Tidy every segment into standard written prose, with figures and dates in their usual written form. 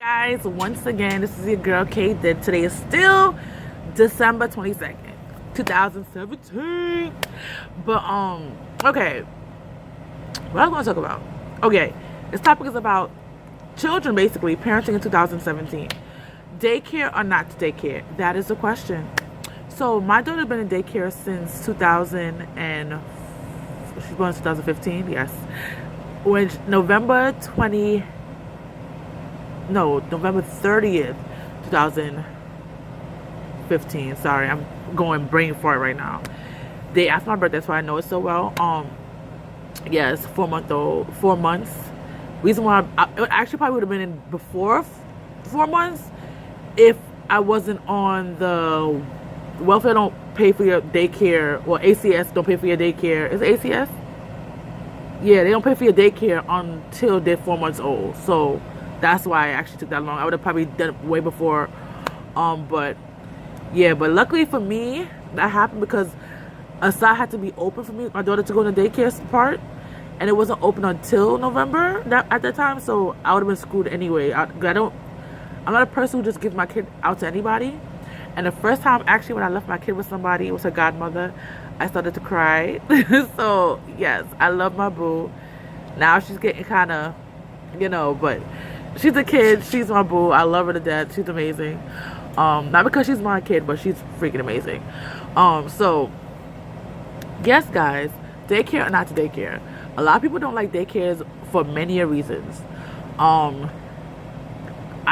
Guys, once again, this is your girl Kate. That today is still December 22nd, 2017. But okay, what I want to talk about? Okay, this topic is about children, basically parenting in 2017. Daycare or not daycare? That is the question. So my daughter's been in daycare since 2000 and she's born in 2015. Yes, when November 30th, 2015. Sorry, I'm going brain fart right now. Day after my birthday, that's why I know it so well. Yes, 4 month old, 4 months. Reason why it actually probably would have been in before 4 months if I wasn't on the welfare don't pay for your daycare, or ACS don't pay for your daycare. Is it ACS? Yeah, they don't pay for your daycare until they're 4 months old. So that's why it actually took that long. I would have probably done it way before. But yeah, but luckily for me, that happened because a side had to be open for me, my daughter, to go in the daycare part, and it wasn't open until November at that time. So I would have been screwed anyway. I'm not a person who just gives my kid out to anybody. And the first time, actually, when I left my kid with somebody, it was her godmother, I started to cry. So yes, I love my boo. Now she's getting kind of, but she's a kid. She's my boo. I love her to death. She's amazing. Not because she's my kid, but she's freaking amazing. So yes, guys, daycare or not to daycare. A lot of people don't like daycares for many reasons. I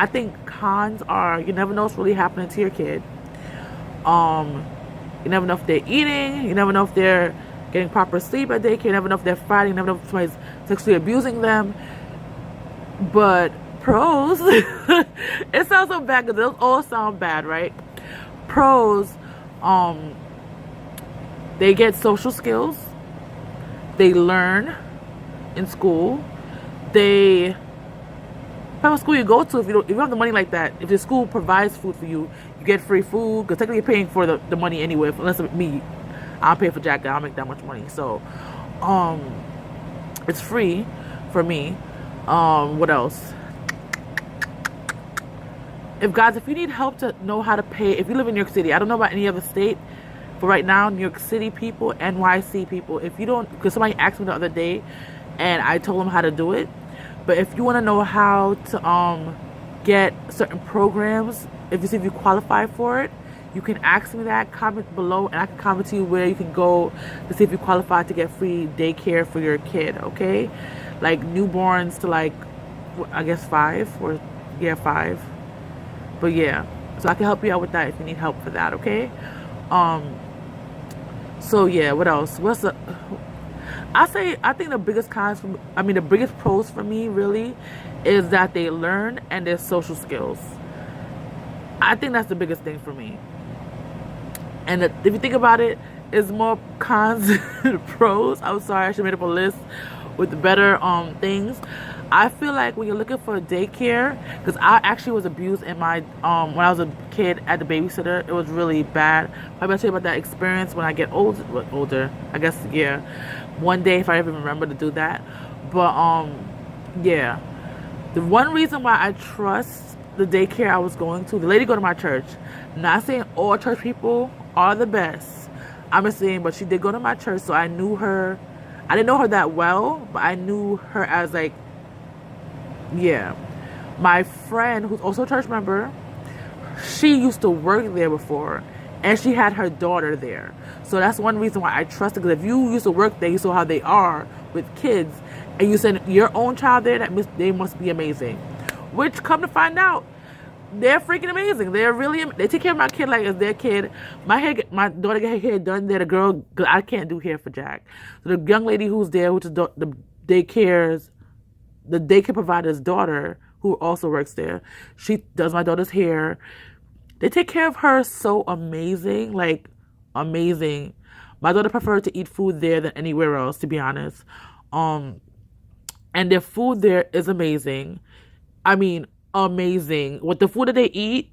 think cons are you never know what's really happening to your kid. You never know if they're eating. You never know if they're getting proper sleep at daycare. You never know if they're fighting. You never know if somebody's sexually abusing them. But pros, it sounds so bad because those all sound bad, right? Pros, they get social skills. They learn in school. Whatever school you go to, if you don't have the money like that, if the school provides food for you, you get free food, because technically you're paying for the money anyway. Unless me, I'll pay for Jack, I don't make that much money. So it's free for me. What else? If you need help to know how to pay, if you live in New York City, I don't know about any other state, but right now, New York City people, NYC people, if you don't, because somebody asked me the other day and I told them how to do it. But if you want to know how to get certain programs, if you see if you qualify for it, you can ask me that, comment below, and I can comment to you where you can go to see if you qualify to get free daycare for your kid, okay? Like newborns to I guess 5. But yeah, so I can help you out with that if you need help for that, okay? So yeah, what else? I think the biggest the biggest pros for me really is that they learn and their social skills. I think that's the biggest thing for me. And if you think about it, it's more cons than pros. I'm sorry, I should have made up a list with the better things. I feel like when you're looking for a daycare, because I actually was abused in my when I was a kid at the babysitter. It was really bad. Maybe I'll tell you about that experience when I get older. I guess, yeah. One day if I even remember to do that. But yeah. The one reason why I trust the daycare I was going to, the lady go to my church. Not saying all church people are the best. I'm just saying, but she did go to my church, so I knew her. I didn't know her that well, but I knew her as my friend who's also a church member, she used to work there before, and she had her daughter there. So that's one reason why I trust it, because if you used to work there, you saw how they are with kids, and you send your own child there, they must be amazing. Which, come to find out, they're freaking amazing. They take care of my kid like it's their kid. My daughter got her hair done there. The girl, I can't do hair for Jack. So the young lady who's there, which is the daycare provider's daughter, who also works there, she does my daughter's hair. They take care of her so amazing, amazing. My daughter preferred to eat food there than anywhere else, to be honest. And their food there is amazing. I mean, amazing. With the food that they eat,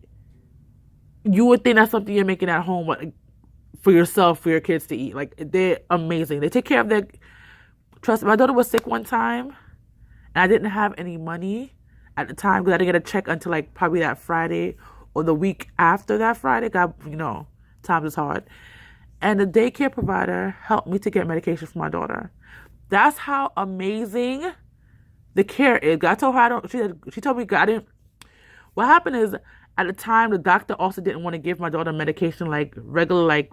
you would think that's something you're making at home for yourself, for your kids to eat. They're amazing. They take care of their... Trust me, my daughter was sick one time, and I didn't have any money. at the time because I didn't get a check until like probably that Friday or the week after that Friday. God, times is hard. And the daycare provider helped me to get medication for my daughter. That's how amazing the care is. I told her I don't. She told me I didn't. What happened is at the time the doctor also didn't want to give my daughter medication like regular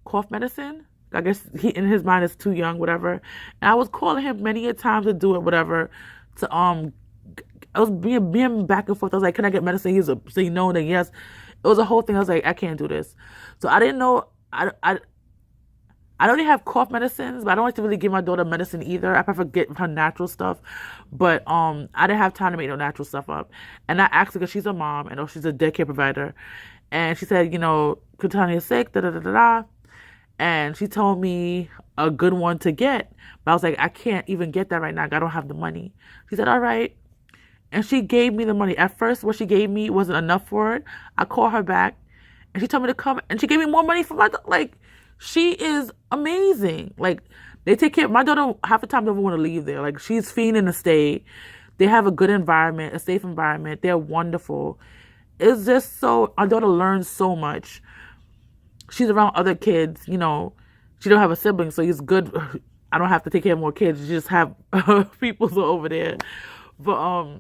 cough medicine. I guess he in his mind is too young, whatever. And I was calling him many a times to do it, whatever. To I was being back and forth. I was like, "Can I get medicine?" He was saying no, then yes. It was a whole thing. I was like, "I can't do this." So I didn't know. I don't even have cough medicines, but I don't like to really give my daughter medicine either. I prefer get her natural stuff. But I didn't have time to make no natural stuff up. And I asked her because she's a mom and she's a daycare provider. And she said, Katania's sick, da da da da da. And she told me a good one to get. But I was like, I can't even get that right now. I don't have the money. She said, all right. And she gave me the money. At first, what she gave me wasn't enough for it. I called her back. And she told me to come. And she gave me more money for my she is amazing. Like, they take care. My daughter, half the time, doesn't want to leave there. Like, she's fiending to stay. They have a good environment, a safe environment. They're wonderful. It's just so, our daughter learns so much. She's around other kids, She don't have a sibling, so it's good. I don't have to take care of more kids. You just have people over there. But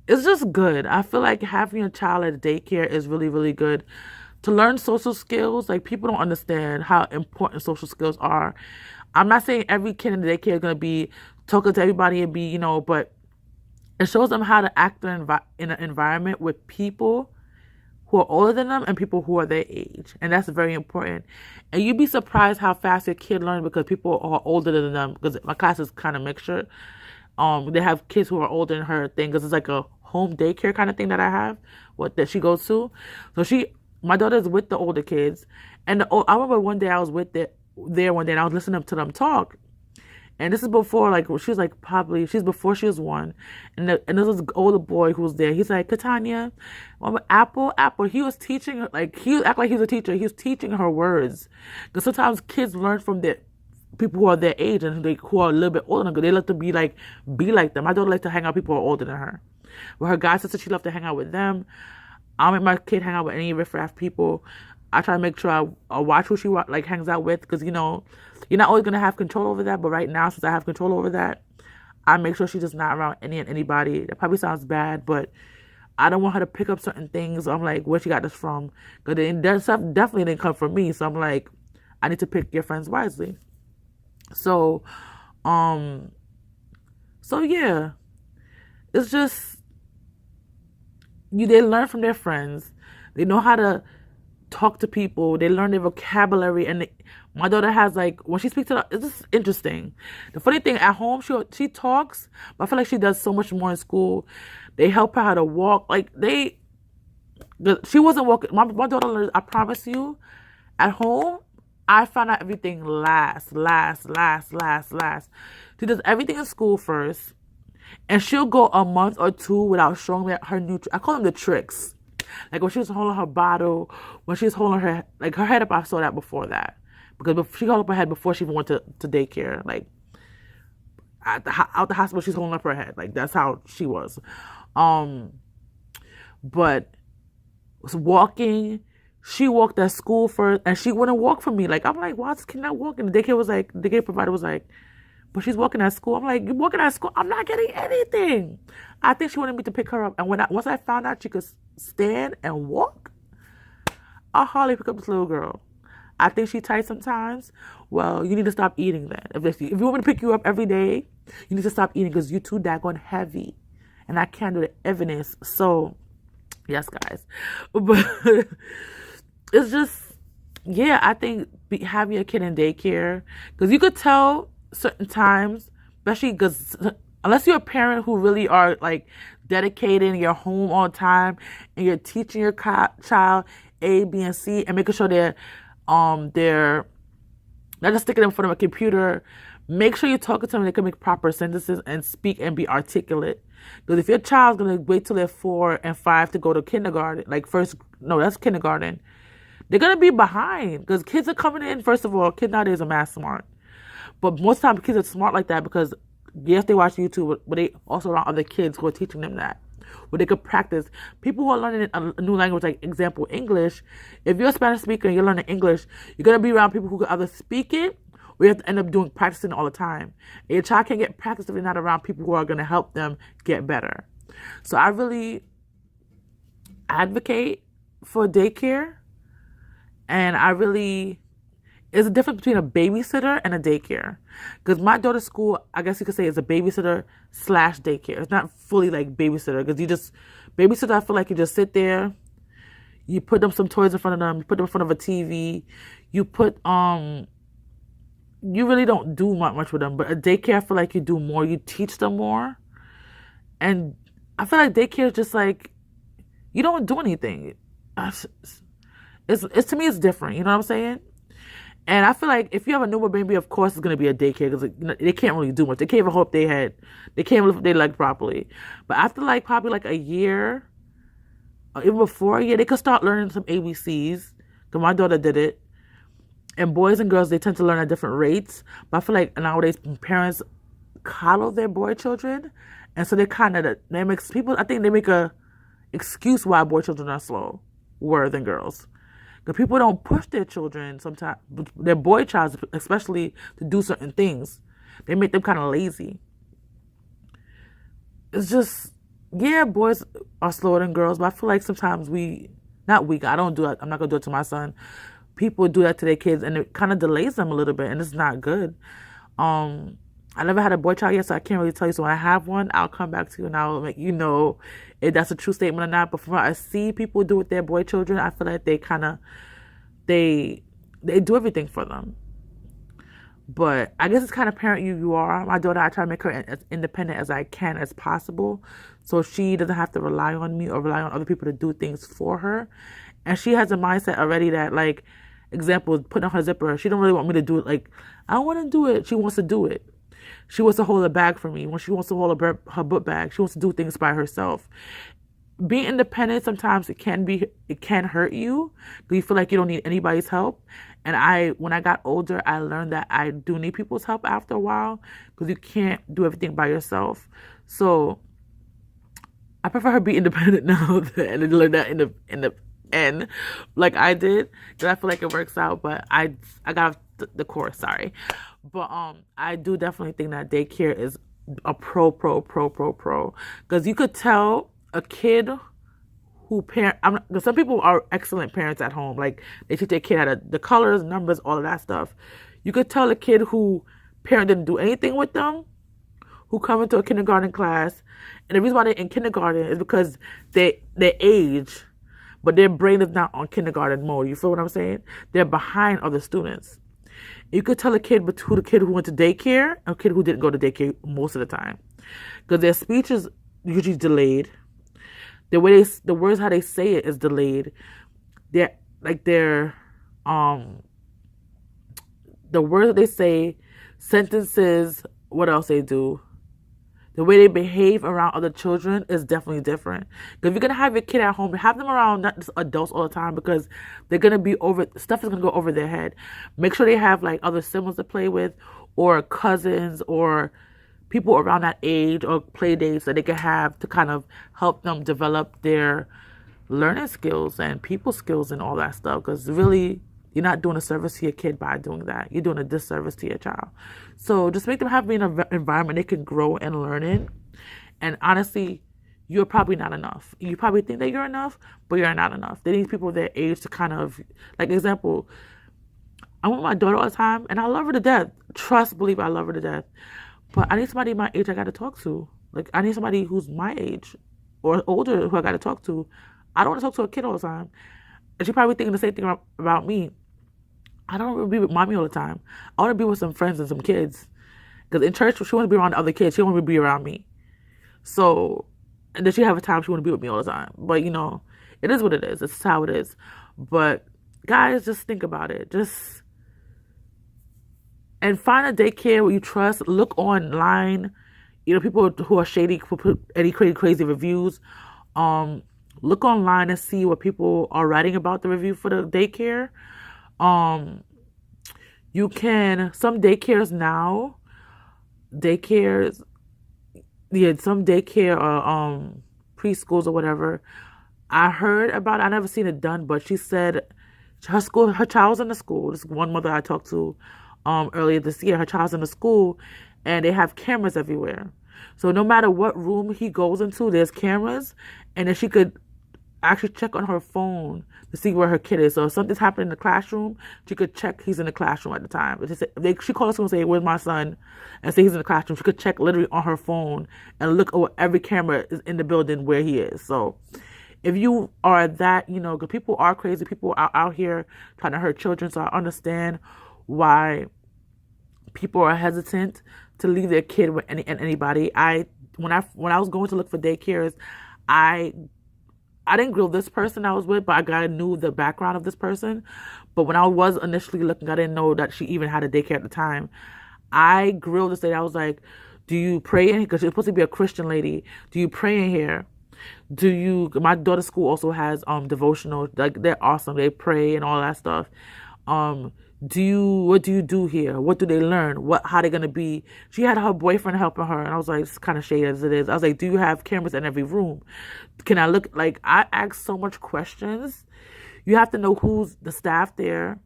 it's just good. I feel like having a child at daycare is really, really good. To learn social skills, like people don't understand how important social skills are. I'm not saying every kid in the daycare is going to be talking to everybody and be, but it shows them how to act in an environment with people who are older than them and people who are their age. And that's very important. And you'd be surprised how fast your kid learns because people are older than them. Because my class is kind of mixture. They have kids who are older than her thing because it's like a home daycare kind of thing that I have, that she goes to. So my daughter's with the older kids. And I remember one day I was there one day and I was listening to them talk. And this is before, she was she's before she was one. And this was older boy who was there. He's like, Katania, Apple. He was teaching her, he was acting like he was a teacher. He was teaching her words. Because sometimes kids learn from the people who are their age and who are a little bit older than them. They love to be like them. My daughter likes to hang out with people who are older than her. With her god sister, she loves to hang out with them. I don't make my kid hang out with any riffraff people. I try to make sure I watch who she hangs out with because, you're not always going to have control over that. But right now, since I have control over that, I make sure she's just not around anybody. That probably sounds bad, but I don't want her to pick up certain things. I'm like, where she got this from? Because that stuff definitely didn't come from me. So I'm like, I need to pick your friends wisely. So yeah, it's just, they learn from their friends. They know how to talk to people. They learn their vocabulary. And my daughter has when she speaks to them, it's just interesting. The funny thing, at home, she talks, but I feel like she does so much more in school. They help her how to walk. She wasn't walking. My daughter learns, I promise you, at home, I found out everything last. She does everything in school first. And she'll go a month or two without showing me her new, I call them the tricks. When she was holding her bottle, when she was holding her head up, I saw that before that. Because she held up her head before she even went to daycare. Out the hospital, she's holding up her head. That's how she was. But walking, she walked at school first, and she wouldn't walk for me. I'm like, why is this kid not walking? The daycare provider was like, but she's walking at school. I'm like, you're walking at school? I'm not getting anything. I think she wanted me to pick her up. And once I found out she could stand and walk, I'll hardly pick up this little girl. I think she's tight sometimes. Well, you need to stop eating that. If you want me to pick you up every day, you need to stop eating because you're too daggone heavy. And I can't do the evidence. So, yes, guys. But it's just, yeah, I think having a kid in daycare, because you could tell certain times, especially because unless you're a parent who really are dedicated, you're home all the time and you're teaching your child A, B, and C and making sure they're not just sticking in front of a computer. Make sure you're talking to them, they can make proper sentences and speak and be articulate. Because if your child's gonna wait till they're 4 and 5 to go to kindergarten, that's kindergarten, they're gonna be behind because kids are coming in. First of all, kids nowadays are math smart. But most times kids are smart like that because yes, they watch YouTube, but they also around other kids who are teaching them that, where they could practice. People who are learning a new language, like example English, if you're a Spanish speaker and you're learning English, you're gonna be around people who could either speak it or you have to end up doing practicing all the time. And your child can't get practice if you're not around people who are gonna help them get better. So I really advocate for daycare, and I really, it's a difference between a babysitter and a daycare. Because my daughter's school, I guess you could say, is a babysitter slash daycare. It's not fully like babysitter, because you just, babysitter, I feel like you just sit there, you put them some toys in front of them, you put them in front of a TV, you put, you really don't do much with them. But a daycare, I feel like you do more, you teach them more. And I feel like daycare is just like, you don't do anything. It's to me, it's different. You know what I'm saying? And I feel like if you have a newborn baby, of course it's gonna be a daycare, because they can't really do much. They can't even hold their head. They can't lift their leg properly. But after like probably like a year, or even before a year, they could start learning some ABCs. Because my daughter did it. And boys and girls, they tend to learn at different rates. But I feel like nowadays parents coddle their boy children, and so they kind of, they makes people, I think they make a excuse why boy children are slower than girls. Because people don't push their children sometimes, their boy child especially, to do certain things. They make them kind of lazy. It's just, yeah, boys are slower than girls, but I feel like sometimes I don't do it, I'm not going to do it to my son. People do that to their kids, and it kind of delays them a little bit, and it's not good. I never had a boy child yet, so I can't really tell you. So when I have one, I'll come back to you and I'll make you know if that's a true statement or not. But from what I see people do with their boy children, I feel like they kind of, they do everything for them. But I guess it's kind of parent you are. My daughter, I try to make her as independent as I can as possible, so she doesn't have to rely on me or rely on other people to do things for her. And she has a mindset already that, like, example, putting on her zipper, she don't really want me to do it. Like, I don't want to do it. She wants to do it. She wants to hold a bag for me. When she wants to hold her book bag, she wants to do things by herself. Being independent, sometimes it can hurt you, because you feel like you don't need anybody's help. And when I got older, I learned that I do need people's help after a while, because you can't do everything by yourself. So I prefer her be independent now and learn that in the end, like I did, because I feel like it works out. But I got off the course, sorry. But I do definitely think that daycare is a pro, because you could tell a kid who some people are excellent parents at home, like they teach their kid how to, the colors, numbers, all of that stuff. You could tell a kid who parent didn't do anything with them, who come into a kindergarten class, and the reason why they're in kindergarten is because their age, but their brain is not on kindergarten mode. You feel what I'm saying? They're behind other students. You could tell a kid who went to daycare, a kid who didn't go to daycare most of the time, because their speech is usually delayed. The words how they say it is delayed. The words that they say, sentences, what else they do, the way they behave around other children is definitely different. Because if you're gonna have your kid at home, have them around not just adults all the time, because they're gonna be stuff is gonna go over their head. Make sure they have like other siblings to play with, or cousins, or people around that age, or play dates that they can have to kind of help them develop their learning skills and people skills and all that stuff. Because really, you're not doing a service to your kid by doing that. You're doing a disservice to your child. So just make them have an environment they can grow and learn in. And honestly, you're probably not enough. You probably think that you're enough, but you're not enough. They need people their age to kind of, like, example, I'm with my daughter all the time, and I love her to death. Believe I love her to death. But I need somebody my age I got to talk to. Like, I need somebody who's my age or older who I got to talk to. I don't want to talk to a kid all the time. And she's probably thinking the same thing about me. I don't want to be with mommy all the time. I want to be with some friends and some kids. Because in church, she wants to be around the other kids. She don't want to be around me. So, and then she have a time she want to be with me all the time. But, you know, it is what it is. It's how it is. But, guys, just think about it. And find a daycare where you trust. Look online. You know, people who are shady, who put any crazy reviews. Look online and see what people are writing about the review for the daycare. Some daycares now, daycares, yeah, some daycare or preschools or whatever. I heard about it. I never seen it done, but she said her child's in the school. This one mother I talked to earlier this year, her child's in the school, and they have cameras everywhere. So no matter what room he goes into, there's cameras, and then she could actually check on her phone to see where her kid is. So if something's happening in the classroom, she could check he's in the classroom at the time. She calls someone and say, "Where's my son?" and say he's in the classroom. She could check literally on her phone and look over every camera is in the building where he is. So if you are that, because people are crazy, people are out here trying to hurt children. So I understand why people are hesitant to leave their kid with anybody. When I was going to look for daycares, I didn't grill this person I was with, but I knew the background of this person. But when I was initially looking, I didn't know that she even had a daycare at the time. I grilled this lady. I was like, "Do you pray in here?" Because she's supposed to be a Christian lady. "Do you pray in here? My daughter's school also has devotional. Like, they're awesome. They pray and all that stuff. What do you do here? What do they learn? How they gonna be?" She had her boyfriend helping her, and I was like, it's kind of shady as it is. I was like, "Do you have cameras in every room? Can I look?" Like, I asked so much questions. You have to know who's the staff there,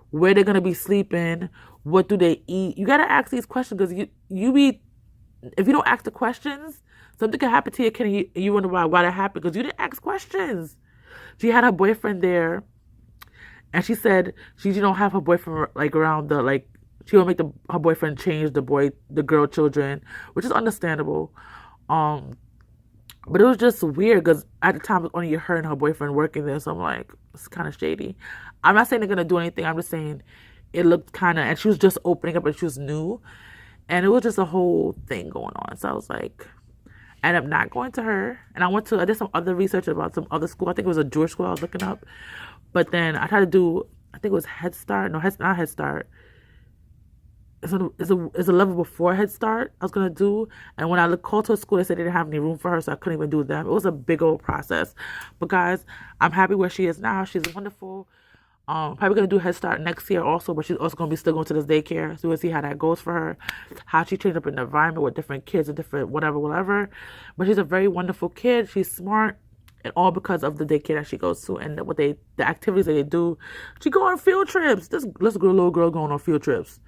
where they're gonna be sleeping, what do they eat. You gotta ask these questions, because if you don't ask the questions, something could happen to your kid, and you wonder why that happened, because you didn't ask questions. She had her boyfriend there. And she said she don't have her boyfriend like around she will make her boyfriend change the girl children, which is understandable. But it was just weird because at the time it was only her and her boyfriend working there, so I'm like, it's kind of shady. I'm not saying they're gonna do anything. I'm just saying it looked kind of, and she was just opening up and she was new, and it was just a whole thing going on. So I was like, I ended up not going to her, and I did some other research about some other school. I think it was a Jewish school I was looking up. But then I tried to do, I think it was Head Start. No, not Head Start. It's a level before Head Start I was going to do. And when I called to a school, they said they didn't have any room for her, so I couldn't even do them. It was a big old process. But guys, I'm happy where she is now. She's wonderful. Probably going to do Head Start next year also, but she's also going to be still going to this daycare. So we'll see how that goes for her. How she trained up in the environment with different kids and different whatever. But she's a very wonderful kid. She's smart. And all because of the daycare that she goes to and the activities that they do. She go on field trips. This little girl going on field trips.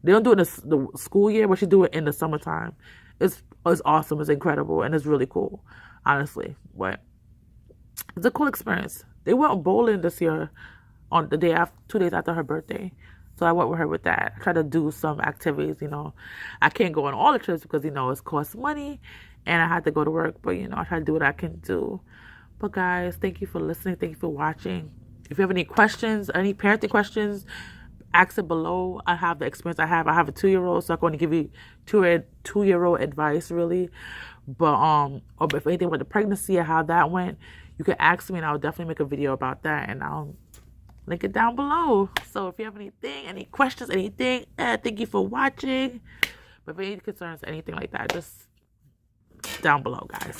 They don't do it in the school year, but she do it in the summertime. It's awesome. It's incredible. And it's really cool, honestly. But it's a cool experience. They went bowling this year on the day after, 2 days after her birthday. So I went with her with that. I tried to do some activities, I can't go on all the trips because, it costs money. And I had to go to work. But, I try to do what I can do. But guys, thank you for listening. Thank you for watching. If you have any questions, any parenting questions, ask it below. I have the experience I have. I have a 2-year-old, so I'm going to give you two-year-old advice, really. But or if anything with the pregnancy or how that went, you can ask me, and I'll definitely make a video about that, and I'll link it down below. So if you have anything, any questions, anything, thank you for watching. But if any concerns, anything like that, just down below, guys.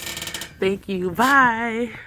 Thank you. Bye.